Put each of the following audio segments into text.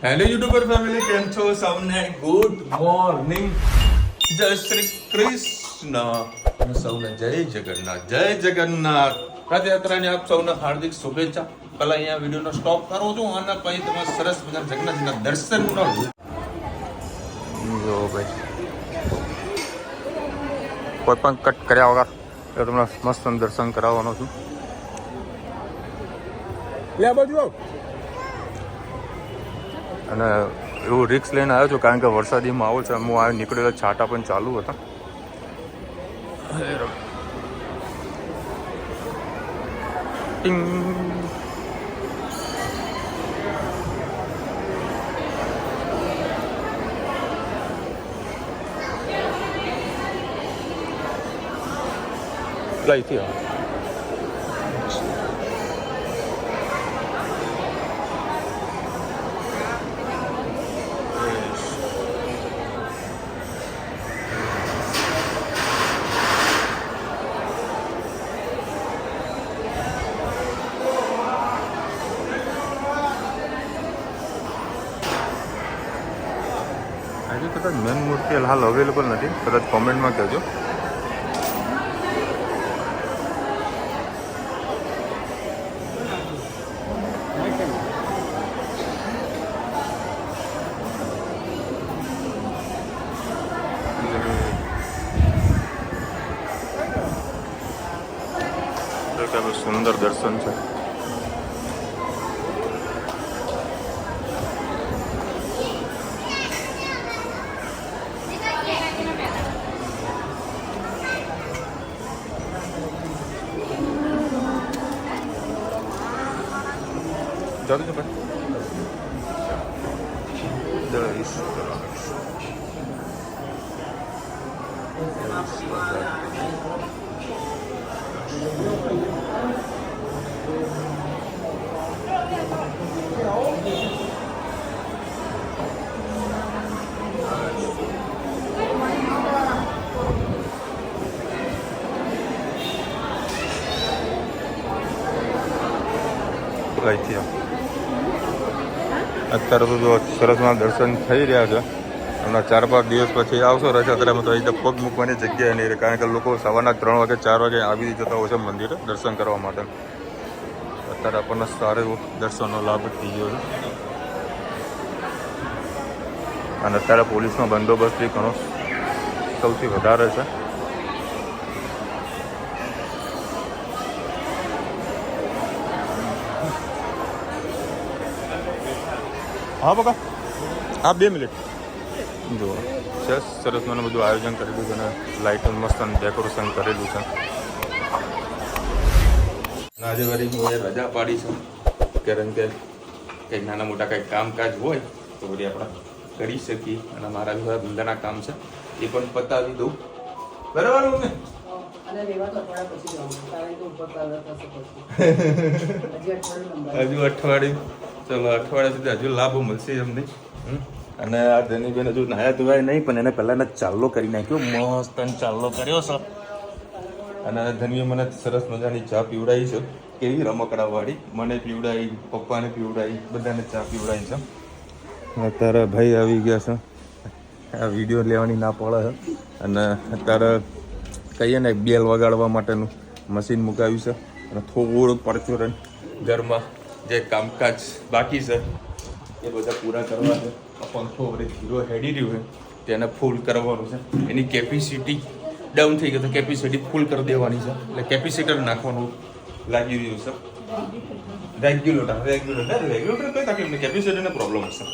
Hello YouTuber family, કેમ છો? સૌને ગુડ મોર્નિંગ, જય શ્રી કૃષ્ણ અને સૌને જય જગન્નાથ. જય જગન્નાથ. રથયાત્રાની આપ સૌને હાર્દિક શુભેચ્છા. પહેલા અહીંયા વિડીયોનો સ્ટોપ કરું છું અને પછી તમે સરસ મજાના જગન્નાથજીના દર્શનનો જો ભાઈ કોઈ પણ કટ કર્યા વગર એટલે તમને મસ્ત દર્શન કરાવવાનો છું. લે બાજુ આવ. અને એવું રિક્સ લઈને આવ્યો છું કારણ કે વરસાદી માહોલ છે. હું આ નીકળેલો છાંટા પણ ચાલુ હતા. ટિંગ. લઈથી આવે. આજે કદાચ મેન મૂર્તિ હાલ અવેલેબલ નથી, કદાચ કોમેન્ટમાં કહેજો. સુંદર દર્શન છે. જાઓ તો ભાઈ. અત્યારે તો જો સરસમાં દર્શન થઈ રહ્યા છે. હમણાં 4-5 દિવસ પછી આવશો રથયાત્રામાં તો અહીં પગ મૂકવાની જગ્યાએ નહીં રહે, કારણ કે લોકો સવારના 3 વાગે 4 વાગે આવી જતા હોય છે મંદિરે દર્શન કરવા માટે. અત્યારે આપણને સારો એવો દર્શનનો લાભ થઈ ગયો છે. અને અત્યારે પોલીસનો બંદોબસ્ત બી ઘણો સૌથી વધારે છે. હા બકા, હા 2 મિનિટ. જુઓ સરસ મને બધું આયોજન કરેલું છે અને લાઇટો મસ્ત ડેકોરેશન કરેલું છે. આજે વળી હું રજા પાડી છે કારણ કે કંઈક નાના મોટા કંઈક કામકાજ હોય તો વળી આપણે કરી શકીએ. અને મારા બી ધંધાના કામ છે એ પણ પતાવી દઉં. બરાબર ને? હજુ અઠવાડિયું, ચલો અઠવાડિયા સુધી હજુ લાભ મળશે એમને. અને આ ધનીબેન હજુ નાયા ધોવાય નહીં, પણ એને પહેલાં ચાલ્લો કરી નાખ્યો, મસ્ત ચાલ્લો કર્યો છે. અને ધનીએ મને સરસ મજાની ચા પીવડાવી છે, કેવી રમકડાવાળી. મને પીવડાવી, પપ્પાને પીવડાવી, બધાને ચા પીવડાવી છે. અત્યારે ભાઈ આવી ગયા છે, આ વિડીયો લેવાની ના પડે છે. અને અત્યારે કહીએ ને બેલ વગાડવા માટેનું મશીન મુકાવ્યું છે. અને થોડુંક પરચુરણ ઘરમાં જે કામકાજ બાકી છે એ બધા પૂરા કરવા છે. પંખો વડે ધીરો હેડી રહ્યું છે તેને ફૂલ કરવાનું છે. એની કેપેસિટી ડાઉન થઈ ગઈ તો કેપેસિટી ફૂલ કરી દેવાની છે. એટલે કેપેસિટર નાખવાનું લાગી રહ્યું છે. રેગ્યુલેટર કઈ તકલીફ નહીં, કેપેસિટરને પ્રોબ્લેમ હશે,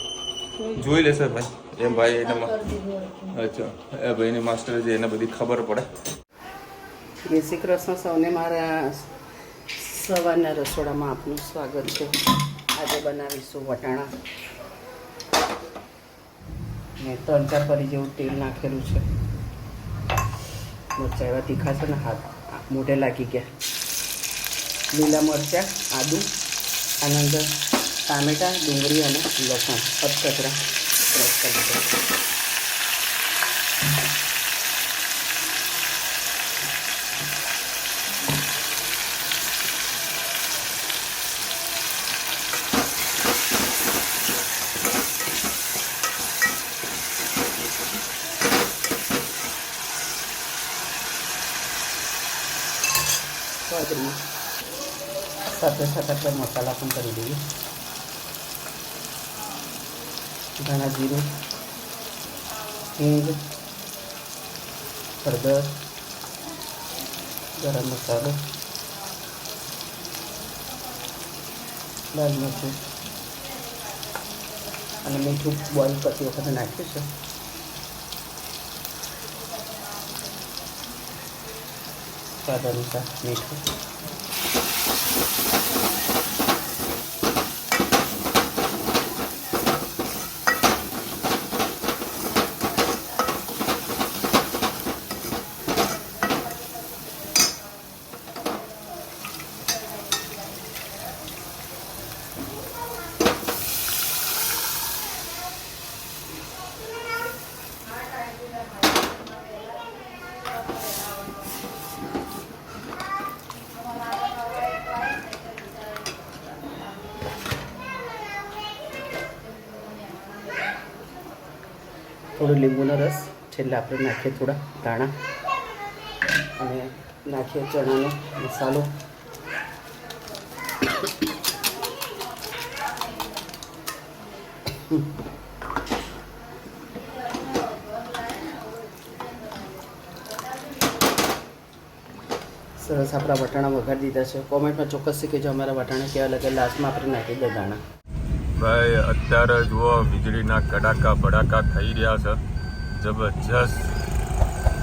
જોઈ લેશે ભાઈ. એમ ભાઈ એનામાં અચ્છા એ ભાઈની માસ્ટર છે એને બધી ખબર પડે. જય શ્રી કૃષ્ણ સૌને. મારા સવારના રસોડામાં આપનું સ્વાગત છે. આજે બનાવીશું વટાણા ને 3-4 પરી જેવું તેલ નાખેલું છે. મરચાં એવા તીખા છે ને હાથ મોઢે લાગી ગયા. લીલા મરચાં, આદુ, આની અંદર ટામેટાં, ડુંગળી અને લસણ અધકચરા ક્રશ કરી દીધા. બાજરી સાથે સાથે આપણે મસાલા પણ કરી દઈએ. ધાણા જીરું, હિંગ, હળદર, ગરમ મસાલો, લાલ મરચું અને મીઠું બોઇલ કરતી વખતે નાખ્યું છે. સ્વાદ અનુસાર મીઠું. થોડો લીંબુનો રસ છેલ્લે આપણે નાખીએ, થોડા ધાણા અને નાખીએ ચણાનો મસાલો. સરસ આપણા વટાણા વઘારી દીધા છે. કોમેન્ટમાં ચોક્કસથી કહેજો અમારા વટાણા કેવા લાગે. લાસ્ટમાં આપણે નાખી દઈએ દાણા. ભાઈ અત્યારે જુઓ વીજળીના કડાકા ભડાકા થઈ રહ્યા છે, જબરજસ્ત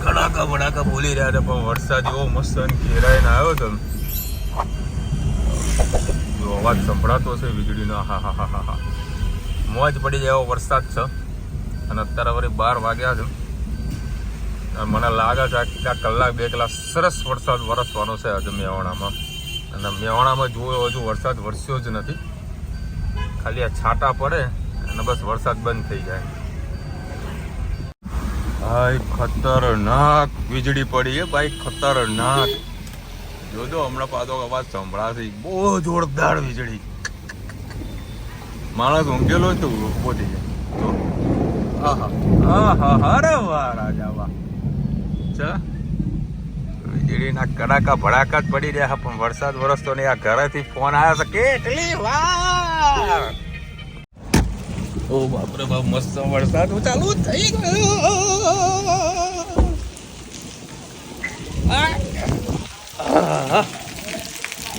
કડાકા ભડાકા બોલી રહ્યા છે. પણ વરસાદ એવો મસ્ત ઘેરાઈને આવ્યો હતો, જો અવાજ સંભળાતો છે વીજળીનો. હા હા હા હા હા, મોજ પડી જાય એવો વરસાદ છે. અને અત્યારે વળી 12 વાગ્યા છે. મને લાગે છે કે આ કલાક 2 કલાક સરસ વરસાદ વરસવાનો છે આજે મેવાણામાં. અને મેવાણામાં જુઓ હજુ વરસાદ વરસ્યો જ નથી, ખાલી આ છાંટા પડે અને બસ વરસાદ બંધ થઈ જાય. ભાઈ ખતરનાક વીજળી પડી છે ભાઈ, ખતરનાક. જોજો હમણાં પાછો અવાજ સંભળાશે, બહુ જોરદાર વીજળી. માણસ ઊંઘેલો તો ઉભો થઈ જાય. જો આહા આહા, અરે વાહ રાજા વાહ. વીજળીના કડાકા ભડાકા જ પડી રહ્યા, પણ વરસાદ વરસતો નહીં. આ ઘરેથી ફોન આવ્યો છે કેટલી વાર. ઓ બાપરે બાપ, મસ્ત વરસાદ ચાલુ થઈ ગયો.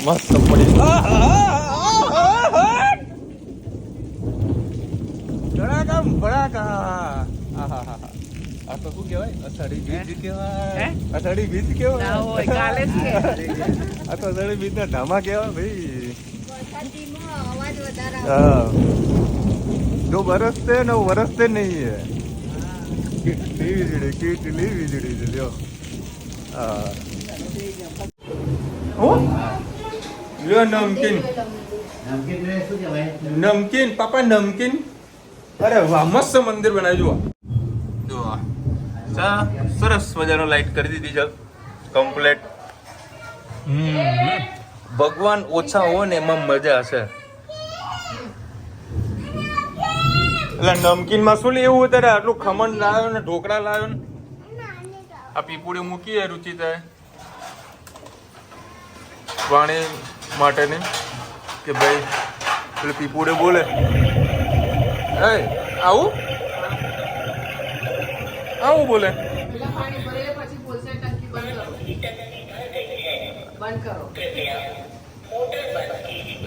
મસ્ત પડી કડાકા ભડાકા. આ તો શું કહેવાય? અષાઢી બીજ કહેવાય. અષાઢી બીજ કહેવાય. આ તો અષાઢી બીજ ના ધામા કહેવાય ભાઈ. હા, जो बरसते ना वो बरसते नहीं है. કેટલી વીજળી છે લ્યો. લ્યો નમકીન. નમકીન પાપા, નમકીન. અરે વાહ, મસ્ત મંદિર બનાવ્યું. જો સરસ મજાનો લાઈટ કરી દીધી છે કમ્પ્લેટ. ભગવાન ઓછા હોય ને એમાં મજા છે. એટલે નમકીનમાં શું લેવું અત્યારે? આટલું ખમણ લાવ્યો ને ઢોકળા લાવ્યો ને આ પીપુડી મૂકી રુચિતા વાણી માટેની કે ભાઈ પેલું પીપુડે બોલે આવું આવું બોલે.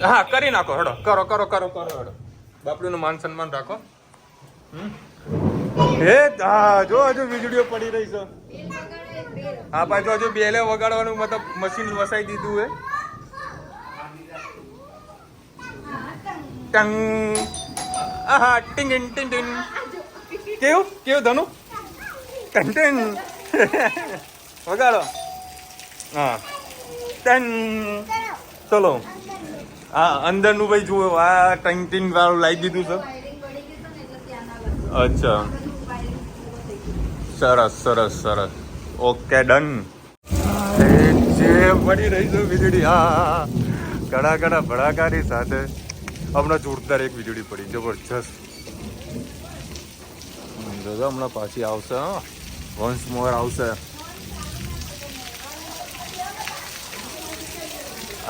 હા કરી નાખો, હેડો કરો કરો કરો કરો હેડો. બાપડીનું માન સન્માન રાખો. હે હા, જો હજુ વીજળીઓ પડી રહી છે. હા પાછું હજુ બેલે વગાડવાનું મતલબ મશીન વસાઈ દીધું હે. ટંગ આહા ટિંગ ટિંગ ટિંગ. કેવું કેવું ધનુ? ટંગ ટંગ વગાડો. હા ટંગ. ચલો હા અંદરનું ભાઈ જુઓ, આ ટંગ ટિંગ વાળું લાવી દીધું છે. અચ્છા સરસ સરસ સરસ, ઓકે ડન. જે પડી રહી છે વીજળી, હા કડાકા ભડાકાની સાથે હમણાં જોરદાર એક વીજળી પડી, જબરજસ્ત. જોજો હમણાં પાછી આવશે, વન્સ મોર આવશે.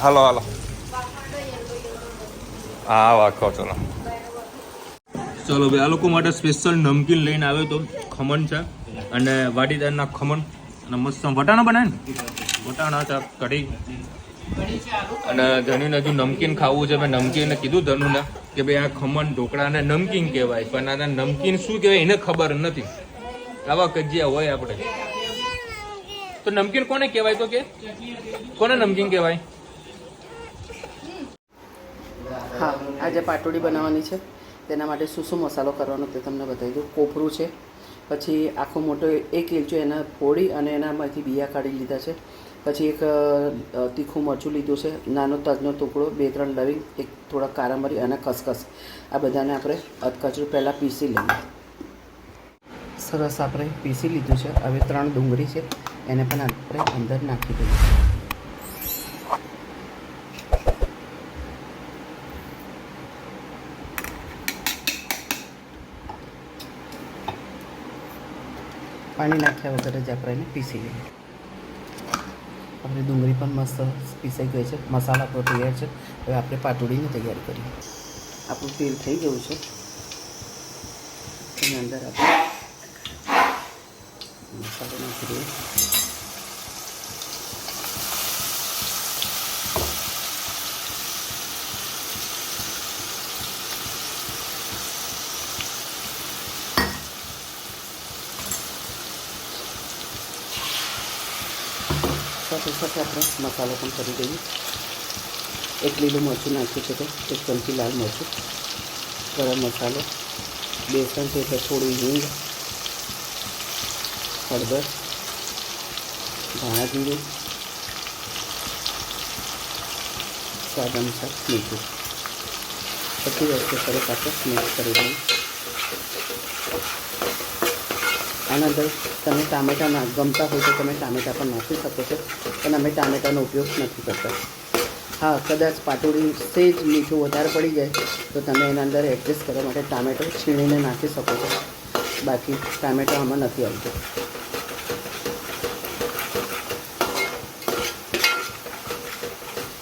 હાલો હાલો હા વાખો ચલો ચલો ભાઈ આ લોકો માટે સ્પેશિયલ નમકીન લઈને આવ્યો તો ખમણ છે અને વાટીદારના ખમણ અને મસ્ત વટાણા બનાવે ને વટાણા છે કઢી અને ધનુને હજુ નમકીન ખાવું છે મેં નમકીને કીધું ધનુને કે ભાઈ આ ખમણ ઢોકળાને નમકીન કહેવાય પણ આના નમકીન શું કહેવાય એને ખબર નથી આવા કજિયા હોય આપણે તો નમકીન કોને કહેવાય તો કે કોને નમકીન કહેવાય હા આજે પાટોડી બનાવવાની છે તેના માટે શું શું મસાલો કરવાનો તે તમને બતાવી દઉં કોપરું છે પછી આખો મોટો 1 ઇંચો એના ફોડી અને એનામાંથી બિયા કાઢી લીધા છે પછી એક તીખું મરચું લીધું છે નાનો તજનો ટુકડો 2-3 લવિંગ એક થોડા કારા મરી અને ખસખસ આ બધાને આપણે અધકચરું પહેલાં પીસી લઈએ સરસ આપણે પીસી લીધું છે હવે 3 ડુંગળી છે એને પણ આપણે અંદર નાખી દઈએ પાણી નાખ્યા વગર જ આપણે એને પીસી લઈએ આપણી ડુંગળી પણ મસ્ત પીસાઈ ગઈ છે મસાલા આપણો તૈયાર છે હવે આપણે પાટોડીની તૈયારી કરીએ આપણું તેલ થઈ ગયું છે એની અંદર આપણે મસાલો નાખી દઈએ સાથે સાથે આપણે મસાલો પણ કરી દઈએ 1 લીલું મરચું નાખ્યું છે તો 1 ચમચી લાલ મરચું ગરમ મસાલો બેસન છે એટલે થોડી હિંગ હળદર ધાણા જીરું સ્વાદ અનુસાર મીઠું બધી વસ્તુ સરસ આપણે મિક્સ કરી દઈએ આના અંદર તમે ટામેટાં ગમતા હોય તો તમે ટામેટાં પણ નાખી શકો છો પણ અમે ટામેટાનો ઉપયોગ નથી કરતા હા કદાચ પાટોડી સેજ મીઠું વધારે પડી જાય તો તમે એના અંદર એડજસ્ટ કરવા માટે ટામેટો છીણીને નાખી શકો છો બાકી ટામેટો આમાં નથી આવતો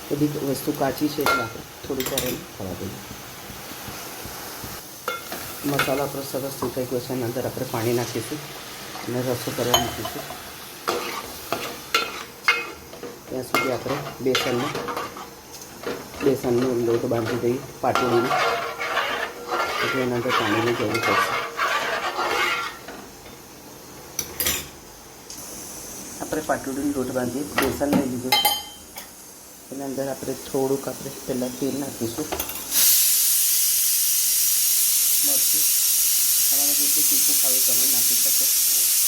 બધી વસ્તુ કાચી છે એટલે આપણે થોડીક વાર એને થવા દઈએ મસાલા આપણો સરસ સુકાઈ ગયો છે એના અંદર આપણે પાણી નાખીશું અને રસો કરવા મૂકીશું ત્યાં સુધી આપણે બેસનનો લોટ બાંધી દઈએ પાટોડીને એટલે એના અંદર પાણીની જરૂર પડશે આપણે પાટોડીનો લોટ બાંધીએ બેસન લઈ લીધું એના અંદર આપણે થોડુંક આપણે પહેલાં તેલ નાખીશું મરચું તમારે જેટલું તીખું ખાવું તમે નાખી શકો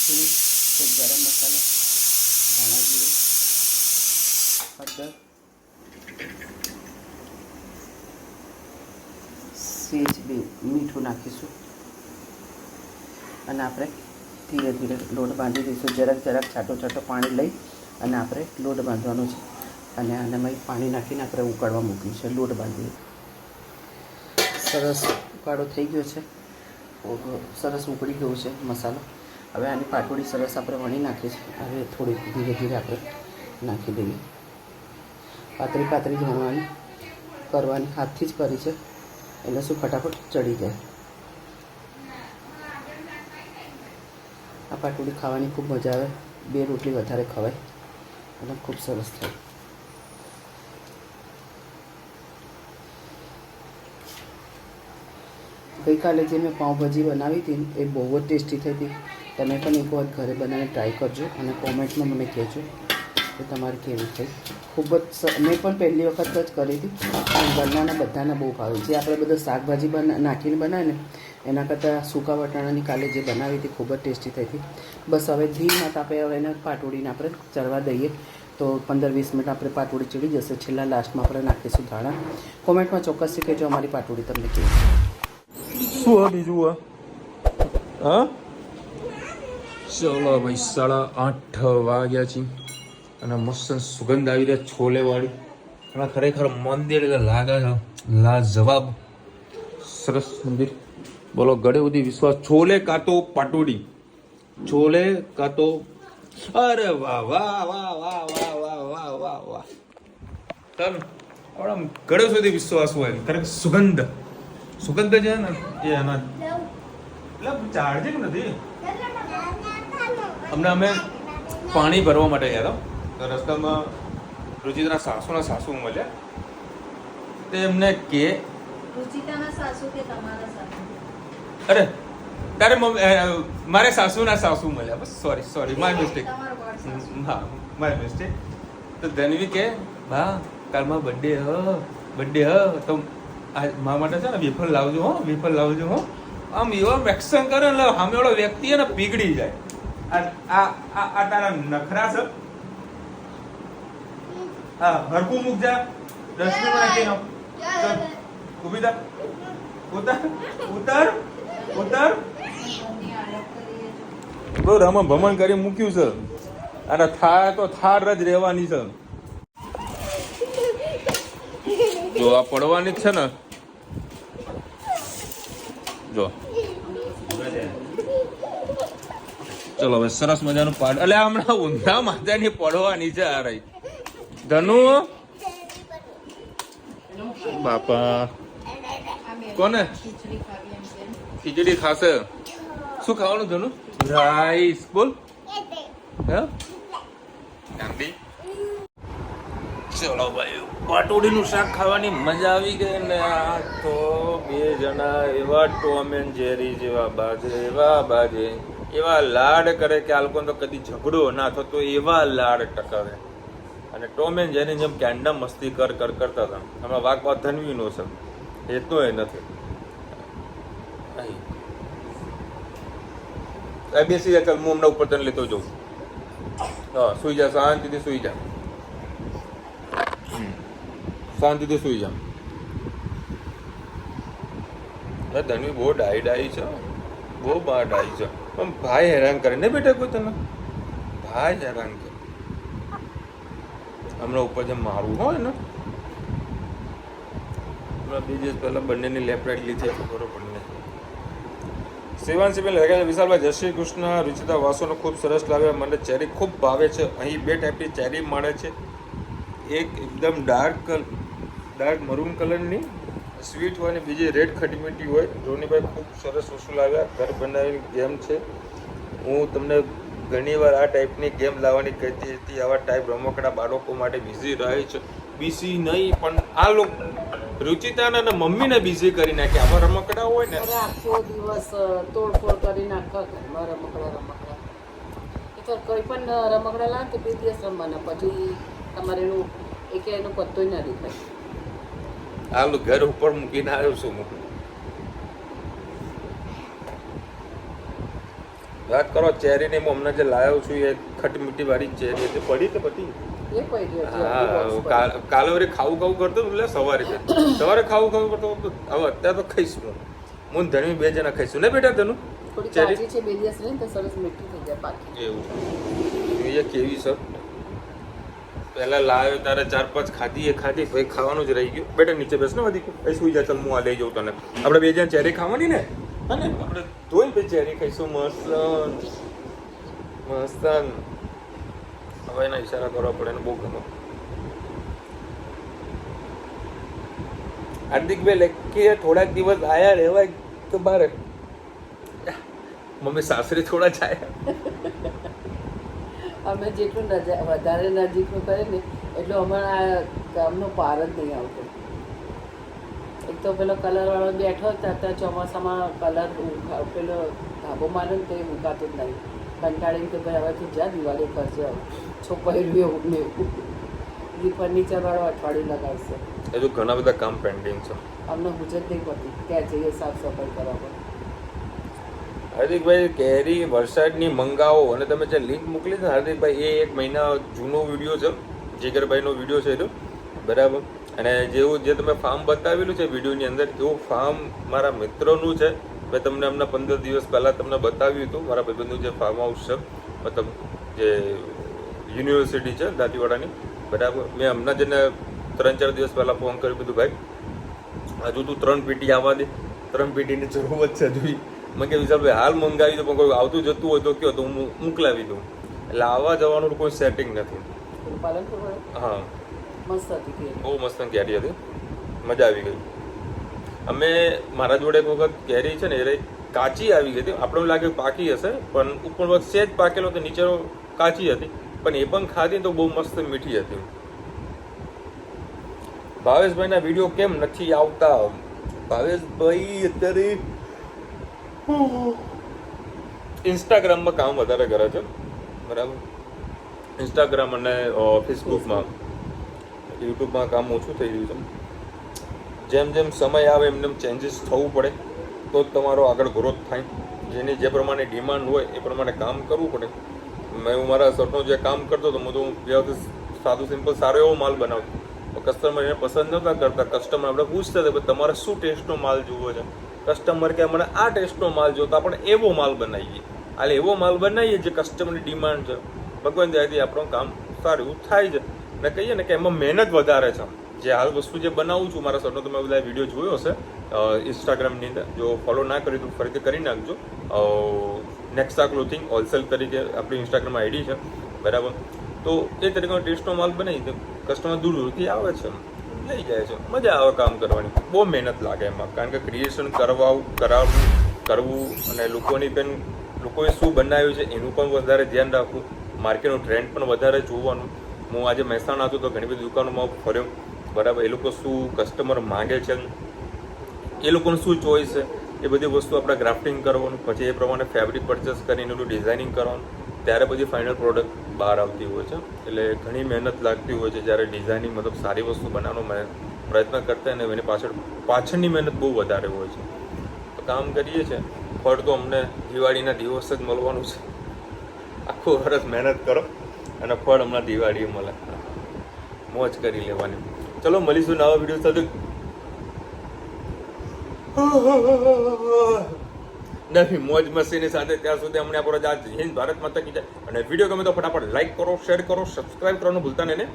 થોડું ગરમ મસાલો ધાણા જીરું હળદર સેજ મીઠું નાખીશું અને આપણે ધીરે ધીરે લોટ બાંધી દઈશું જરાક છાંટો પાણી લઈ અને આપણે લોટ બાંધવાનો છે અને આનામાં પાણી નાખીને આપણે ઉકાળવા મૂક્યું છે લોટ બાંધી સરસ ઉકાળો થઈ ગયો છે સરસ ઉકળી ગયો છે મસાલો હવે આની પાટોડી સરસ આપણે વણી નાખી છે હવે થોડી ધીરે ધીરે આપણે નાખી દઈએ પાતળી જ વણવાની કરવાની હાથથી જ કરી છે એટલે શું ફટાફટ ચડી જાય આ પાટોડી ખાવાની ખૂબ મજા આવે 2 રોટલી વધારે ખવાય અને ખૂબ સરસ થાય ગઈકાલે જે મેં પાઉંભાજી બનાવી હતી એ બહુ જ ટેસ્ટી થઈ હતી તમે પણ એક વખત ઘરે બનાવીને ટ્રાય કરજો અને કોમેન્ટમાં મને કહેજો કે તમારે કેવી થઈ ખૂબ જ મેં પણ પહેલી વખત જ કરી હતી અને ઘરનાના બધાના બહુ ભાવે જે આપણે બધા શાકભાજી નાખીને બનાવે ને એના કરતાં સૂકા વટાણાની કાલે જે બનાવી હતી ખૂબ જ ટેસ્ટી થઈ હતી બસ હવે ધીમા તાપે હવે એને પાટોડીને આપણે ચડવા દઈએ તો 15-20 મિનિટ આપણે પાટોડી ચડી જશે છેલ્લા લાસ્ટમાં આપણે નાખીશું ધાણા કોમેન્ટમાં ચોક્કસથી કહેજો અમારી પાટોડી તમને કેવી શું હા બીજું હા ચલો ભાઈ 8:30 વાગ્યા છે અને મસ્ત સુગંધ આવી રહ્યા છોલે વાળી અને ખરેખર મંદિર લાગે છે લાજવાબ સરસ મંદિર બોલો ગળે સુધી વિશ્વાસ છોલે કાતો પાટોડી છોલે કાતો અરે વાહ વાહ વાહ વાહ વાહ વાહ વાહ વાહ વાહ તન આપણા ઘરે સુધી વિશ્વાસ હોય ખરેખર સુગંધ છે ને એ એના એટલે ચાર્જિંગ નથી અમે પાણી ભરવા માટે ગયા હતા તો રસ્તામાં રુચિતાના સાસુ મળ્યા તે એમને કે રુચિતાના સાસુ કે તમારા સાસુ? અરે તારે મારે સાસુના સાસુ મળ્યા બસ સોરી માય મિસ્ટેક તમારા ગોડ સાસુ. હા માય મિસ્ટેક તો ધનવી કે બા કાલમાં બર્થડે હ તો મા માટે છે ને વેફર લાવજો હો આમ એવા વેક્શન કરે એટલે સામેવાળો વ્યક્તિ છે ને પીગળી જાય આ તારા નખરા છે હા હરકું મૂક જા ડસ્ટબિન નાખી નાખ ચાલ ઊભી થા ઉતર ઘરની આડત કરીએ છો. બહુ રામા ભમણ કરી મૂક્યું છે અને થાર જ રહેવાની છે જો આ પડવાની જ છે ને જો ચલો હવે સરસ મજાનું પાડ એટલે હમણાં ઊંધા માથાની પડવાની છે આ રહી ધનુ બાપા આ બે કોને ખીચડી ખાવી એમ છે. ખીચડી ખાશે શું ખાવાનું ધનુ રાઈસ બોલ હે ગાંધી ચલો ભાઈ પાટોડીનું શાક ખાવાની મજા આવી ગઈ ને આ તો બે જણા એવા ટોમ એન્ડ જેરી જેવા બાજે એવા લાડ કરે કે આ લોકોને તો કદી ઝઘડો ના થતો એવા લાડ ટકાવે અને ટોમ એન્ડ જેરી જેમ કેન્ડા મસ્તી કરતા હતા હમણાં વાક ધનવીનો છે એ તો એ નથી બેસી જા ચાલ હું હમણાં ઉપર તને લેતો જાઉં હા સુઈ જા શાંતિથી સુઈ જા શાંતિથી સુઈ જા ધનવી બહુ ડાઈ છે બહુ ડાઈ છે પણ ભાઈ હેરાન કરે ને બેટા કોઈ તને ભાઈ હેરાન કરે હમણાં ઉપર જેમ મારવું હોય ને હમણાં 2 દિવસ પહેલા બંનેની લેફ્ટ રાઈટ લીધી ખબર પડે શિવાંશીબેન લખે છે વિશાલભાઈ જય શ્રી કૃષ્ણ રુચિતા વાસોનો ખૂબ સરસ લાગ્યા મને ચેરી ખૂબ ભાવે છે અહીં 2 ટાઈપની ચેરી મળે છે એક એકદમ ડાર્ક મરૂન કલરની સ્વીટ હોય અને બીજી રેડ ખટી મીઠી હોય રોનીભાઈ ખૂબ સરસ વસ્તુ લાવ્યા ઘર બનાવેલી ગેમ છે હું તમને ઘણીવાર આ ટાઈપની ગેમ લાવવાની કહેતી હતી આવા ટાઈપ રમકડા બાળકો માટે બિઝી રહે છે બિઝી નહીં પણ આ લોકો રુચિતાને અને મમ્મીને બિઝી કરી નાખે આવા રમકડા હોય ને અરે આખો દિવસ તોડફોડ કરી નાખા ઘરમાં રમકડા એ તો કોઈ પણ રમકડા લાવે તો 2 દિવસ રમવાના પછી તમારે એનું પત્તોય ના દેખાય આ ઘર ઉપર મૂકીને આવ્યો છું હું વાત કરો ચેરીની હું હમણાં જે લાવ્યો છું એ ખટી મીઠી વાળી ચેરી હતી પડી તો બધી એ પડી હા કાલે ખાવું કરતો એટલે સવારે ખાવું કરતો હવે અત્યારે તો ખાઈશું હું ધણી 2 જણા ખાઈશું ને બેટા તનું થોડી કાચી છે 2 દિવસ રહીને તો સરસ મીઠી થઈ જાય પાકી એવું જોઈએ કેવી છે પહેલા લાવ્યો તારે 4-5 ખાધી ભાઈ ખાવાનું જ રહી ગયું બેટા નીચે બેસ ને વધી ગયું સુઈ જા ચાલ હું આ લઈ જાઉં તને આપણે 2 જણા ચેરી ખાવાની ને અને આપણે ધોઈ ભાઈ ચેરી ખાઈશું મસ્ત હવે એના ઈશારા કરવા પડે ને બહુ ગમે હાર્દિકભાઈ લેખીએ થોડાક દિવસ આયા રહેવાય તો બારે મમ્મી સાસરે થોડા જાય અમે જેટલું વધારે નજીકનું કરે ને એટલું અમારા ગામનો પાર જ નહીં આવતો એક તો પેલો કલરવાળો બેઠો ત્યાં ચોમાસામાં કલર પેલો ધાબો મારે ને તો એ મૂકાતો જ નહીં કંટાળીને કે ભાઈ હવે તું જા દિવાળી કરશે છોપાયું એવું ને એવું ફર્નિચરવાળો અઠવાડિયું લગાવશે હજુ ઘણા બધા કામ પેન્ડિંગ છે અમને હુજત નહીં પડતી ત્યાં જઈએ સાફ સફાઈ કરવા પર હાર્દિકભાઈ કેરી વરસાદની મંગાવો અને તમે જે લિંક મોકલી છે હાર્દિકભાઈ એ 1 મહિના જૂનો વિડીયો છે જીગરભાઈનો વિડીયો છે એ બરાબર અને જેવું જે તમે ફાર્મ બતાવેલું છે વિડીયોની અંદર એવું ફાર્મ મારા મિત્રોનું છે મેં તમને હમણાં 15 દિવસ પહેલાં તમને બતાવ્યું હતું મારા ભાઈબંધનું જે ફાર્મ હાઉસ છે મતલબ જે યુનિવર્સિટી છે દાંતીવાડાની બરાબર મેં હમણાં જેને 3-4 દિવસ પહેલાં ફોન કર્યું બધું ભાઈ હજુ તું 3 પેટી આવવા દે 3 પેટીની જરૂરત છે હજુ મેં કે વિશાલભાઈ હાલ મંગાવી દો પણ કોઈ આવતું જતું હોય તો કહો તો હું મોકલાવી દઉં એટલે આવવા જવાનું કોઈ સેટિંગ નથી પાલનપુર હા મસ્ત હતી કેરી. બહુ મસ્ત કેરી હતી, મજા આવી ગઈ. અમે મારા જોડે એક વખત કેરી છે ને એ કાચી આવી ગઈ હતી. આપણને લાગે પાકી હશે, પણ ઉપર વખત સેજ પાકેલો તો નીચે કાચી હતી, પણ એ પણ ખાધી તો બહુ મસ્ત મીઠી હતી. ભાવેશભાઈના વિડીયો કેમ નથી આવતા? ભાવેશભાઈ અત્યારે ઇન્સ્ટાગ્રામમાં કામ વધારે કરે છે, બરાબર. ઇન્સ્ટાગ્રામ અને ફેસબુકમાં, યુટ્યુબમાં કામ ઓછું થઈ ગયું છે. જેમ જેમ સમય આવે એમ એમ ચેન્જીસ થવું પડે તો જ તમારો આગળ ગ્રોથ થાય. જેની જે પ્રમાણે ડિમાન્ડ હોય એ પ્રમાણે કામ કરવું પડે. હું મારા સરનો જે કામ કરતો હતો, હું તો સાદું સિમ્પલ સારો એવો માલ બનાવતો. કસ્ટમર એને પસંદ નહોતા કરતા. કસ્ટમર આપણે પૂછતા હતા કે તમારે શું ટેસ્ટનો માલ જોવો છે. કસ્ટમર કે મને આ ટેસ્ટનો માલ જોતા, આપણે એવો માલ બનાવીએ. એટલે એવો માલ બનાવીએ જે કસ્ટમરની ડિમાન્ડ છે. ભગવાન દયાથી આપણું કામ સારું થાય છે. અને કહીએ ને કે એમાં મહેનત વધારે છે. જે હાલ વસ્તુ જે બનાવું છું, મારા સરનો તમે બધા વિડીયો જોયો હશે ઇન્સ્ટાગ્રામની અંદર. જો ફોલો ના કર્યું તો ફરીથી કરી નાખજો. નેક્સ્ટા ક્લોથિંગ હોલસેલ તરીકે આપણી ઇન્સ્ટાગ્રામ આઈડી છે, બરાબર. તો એ તરીકેનો ટેસ્ટનો માલ બનાવી દે. કસ્ટમર દૂર દૂરથી આવે છે, લઈ જાય છે. મજા આવે કામ કરવાની. બહુ મહેનત લાગે એમાં, કારણ કે ક્રિએશન કરવું અને લોકોએ શું બનાવ્યું છે એનું પણ વધારે ધ્યાન રાખવું. માર્કેટનો ટ્રેન્ડ પણ વધારે જોવાનું. હું આજે મહેસાણા હતો તો ઘણી બધી દુકાનોમાં ફર્યો, બરાબર. એ લોકો શું કસ્ટમર માંગે છે, એ લોકોનું શું ચોઈસ છે, એ બધી વસ્તુ આપણે ગ્રાફ્ટિંગ કરવાનું. પછી એ પ્રમાણે ફેબ્રિક પરચેસ કરીને એનું ડિઝાઇનિંગ કરવાનું. ત્યારે બધી ફાઇનલ પ્રોડક્ટ બહાર આવતી હોય છે. એટલે ઘણી મહેનત લાગતી હોય છે જ્યારે ડિઝાઇનિંગ મતલબ સારી વસ્તુ બનાવવાનો પ્રયત્ન કરતા ને એની પાછળની મહેનત બહુ વધારે હોય છે. તો કામ કરીએ છીએ, ફળ તો અમને દિવાળીના દિવસ જ મળવાનું છે. આખું વર્ષ મહેનત કરો અને ફળ હમણાં દિવાળીએ મળે. મોજ કરી લેવાની. ચલો મળીશું નવા વિડીયો સાથે. નવી મોજ મસ્તીની સાથે. ત્યાં સુધી અમને આપણો આજ હિન્દ ભારત માતા કી જય. અને વિડીયો ગમે તો ફટાફટ લાઈક કરો, શેર કરો, સબસ્ક્રાઇબ કરવાનું ભૂલતા નહીં ને.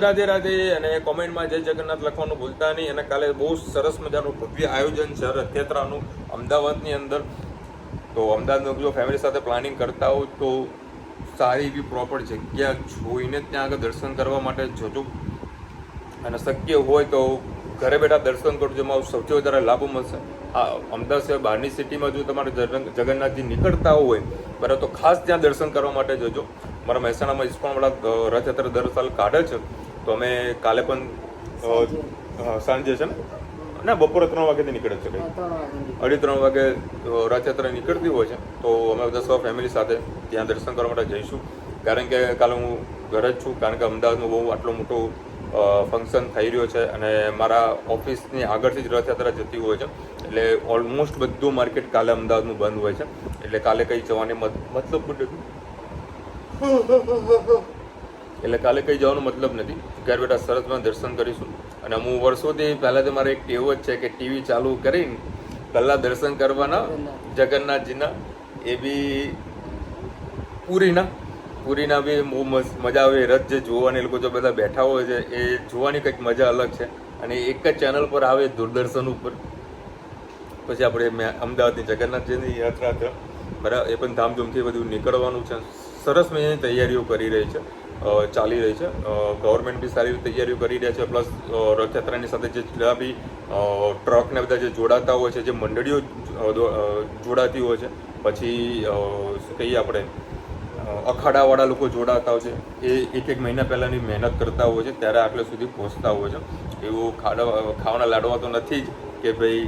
રાધે રાધે. અને કોમેન્ટમાં જય જગન્નાથ લખવાનું ભૂલતા નહીં. અને કાલે બહુ સરસ મજાનું ભવ્ય આયોજન છે રથયાત્રાનું અમદાવાદની અંદર. તો અમદાવાદનું જો ફેમિલી સાથે પ્લાનિંગ કરતા હોય તો સારી એવી પ્રોપર જગ્યા જોઈને ત્યાં આગળ દર્શન કરવા માટે જજો. અને શક્ય હોય તો ઘરે બેઠા દર્શન કરજો. જેમાં સૌથી વધારે લાભ મળશે. અમદાવાદ સિવાય બહારની સિટીમાં જો તમારે જગન્નાથજી નીકળતા હોય, બરાબર, તો ખાસ ત્યાં દર્શન કરવા માટે જજો. મારા મહેસાણામાં ઇસ્કોનવાળા રથયાત્રા દર સાલ કાઢે છે. તો અમે કાલે પણ સાંજે છે ને બપોરે 3 વાગ્યાથી નીકળે છે, 2:30 વાગે રથયાત્રા નીકળતી હોય છે. તો અમે બધા સૌ ફેમિલી સાથે ત્યાં દર્શન કરવા માટે જઈશું. કારણ કે કાલે હું ઘરે જ છું, કારણ કે અમદાવાદમાં બહુ આટલો મોટો ફંક્શન થઈ રહ્યો છે. અને મારા ઓફિસની આગળથી જ રથયાત્રા જતી હોય છે. એટલે ઓલમોસ્ટ બધું માર્કેટ કાલે અમદાવાદનું બંધ હોય છે. એટલે કાલે કંઈ જવાની મતલબ નથી. એટલે કાલે કંઈ જવાનો મતલબ નથી. ઘર બેઠા સરસમાં દર્શન કરીશું. અને હું વર્ષોથી પહેલાં તો મારે એક ટેવ જ છે કે ટીવી ચાલુ કરીને પહેલાં દર્શન કરવાના જગન્નાથજીના. એ બી પુરીના બી બહુ મજા આવે. રથ જે જોવાની લોકો જો બધા બેઠા હોય છે એ જોવાની કંઈક મજા અલગ છે. અને એક જ ચેનલ પર આવે દૂરદર્શન ઉપર. પછી આપણે અમદાવાદની જગન્નાથજીની યાત્રા છે, બરાબર, એ પણ ધામધૂમથી બધું નીકળવાનું છે. સરસ મજાની તૈયારીઓ કરી રહી છે, ચાલી રહી છે. ગવર્મેન્ટ બી સારી તૈયારીઓ કરી રહ્યા છે. પ્લસ રથયાત્રાની સાથે જેટલા બી ટ્રકને બધા જે જોડાતા હોય છે, જે મંડળીઓ જોડાતી હોય છે, પછી શું કહીએ આપણે અખાડાવાળા લોકો જોડાતા હોય છે, એ એક મહિના પહેલાંની મહેનત કરતા હોય છે, ત્યારે આટલે સુધી પહોંચતા હોય છે. એવું ખાવાના લાડવા તો નથી જ કે ભાઈ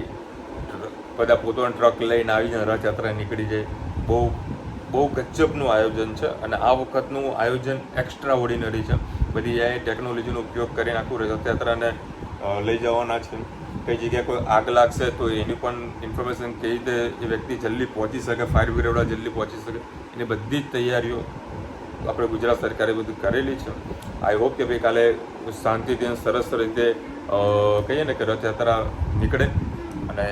બધા પોતાનો ટ્રક લઈને આવીને રથયાત્રા નીકળી જાય. બહુ ગજબનું આયોજન છે. અને આ વખતનું આયોજન એક્સ્ટ્રા ઓર્ડિનરી છે. બધી એ ટેકનોલોજીનો ઉપયોગ કરીને આખું રથયાત્રાને લઈ જવાના છે. કઈ જગ્યાએ કોઈ આગ લાગશે તો એની પણ ઇન્ફોર્મેશન કઈ રીતે એ વ્યક્તિ જલ્દી પહોંચી શકે, ફાયર બ્રિગેડવાળા જલ્દી પહોંચી શકે, એની બધી જ તૈયારીઓ આપણે ગુજરાત સરકારે બધું કરેલી છે. આઈ હોપ કે ભાઈ કાલે શાંતિથી સરસ રીતે કહીએ ને કે રથયાત્રા નીકળે અને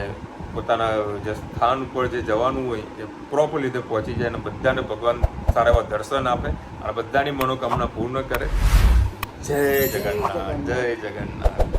પોતાના જે સ્થાન ઉપર જે જવાનું હોય એ પ્રોપર રીતે પહોંચી જાય અને બધાને ભગવાન સારા એવા દર્શન આપે અને બધાની મનોકામના પૂર્ણ કરે. જય જગન્નાથ, જય જગન્નાથ.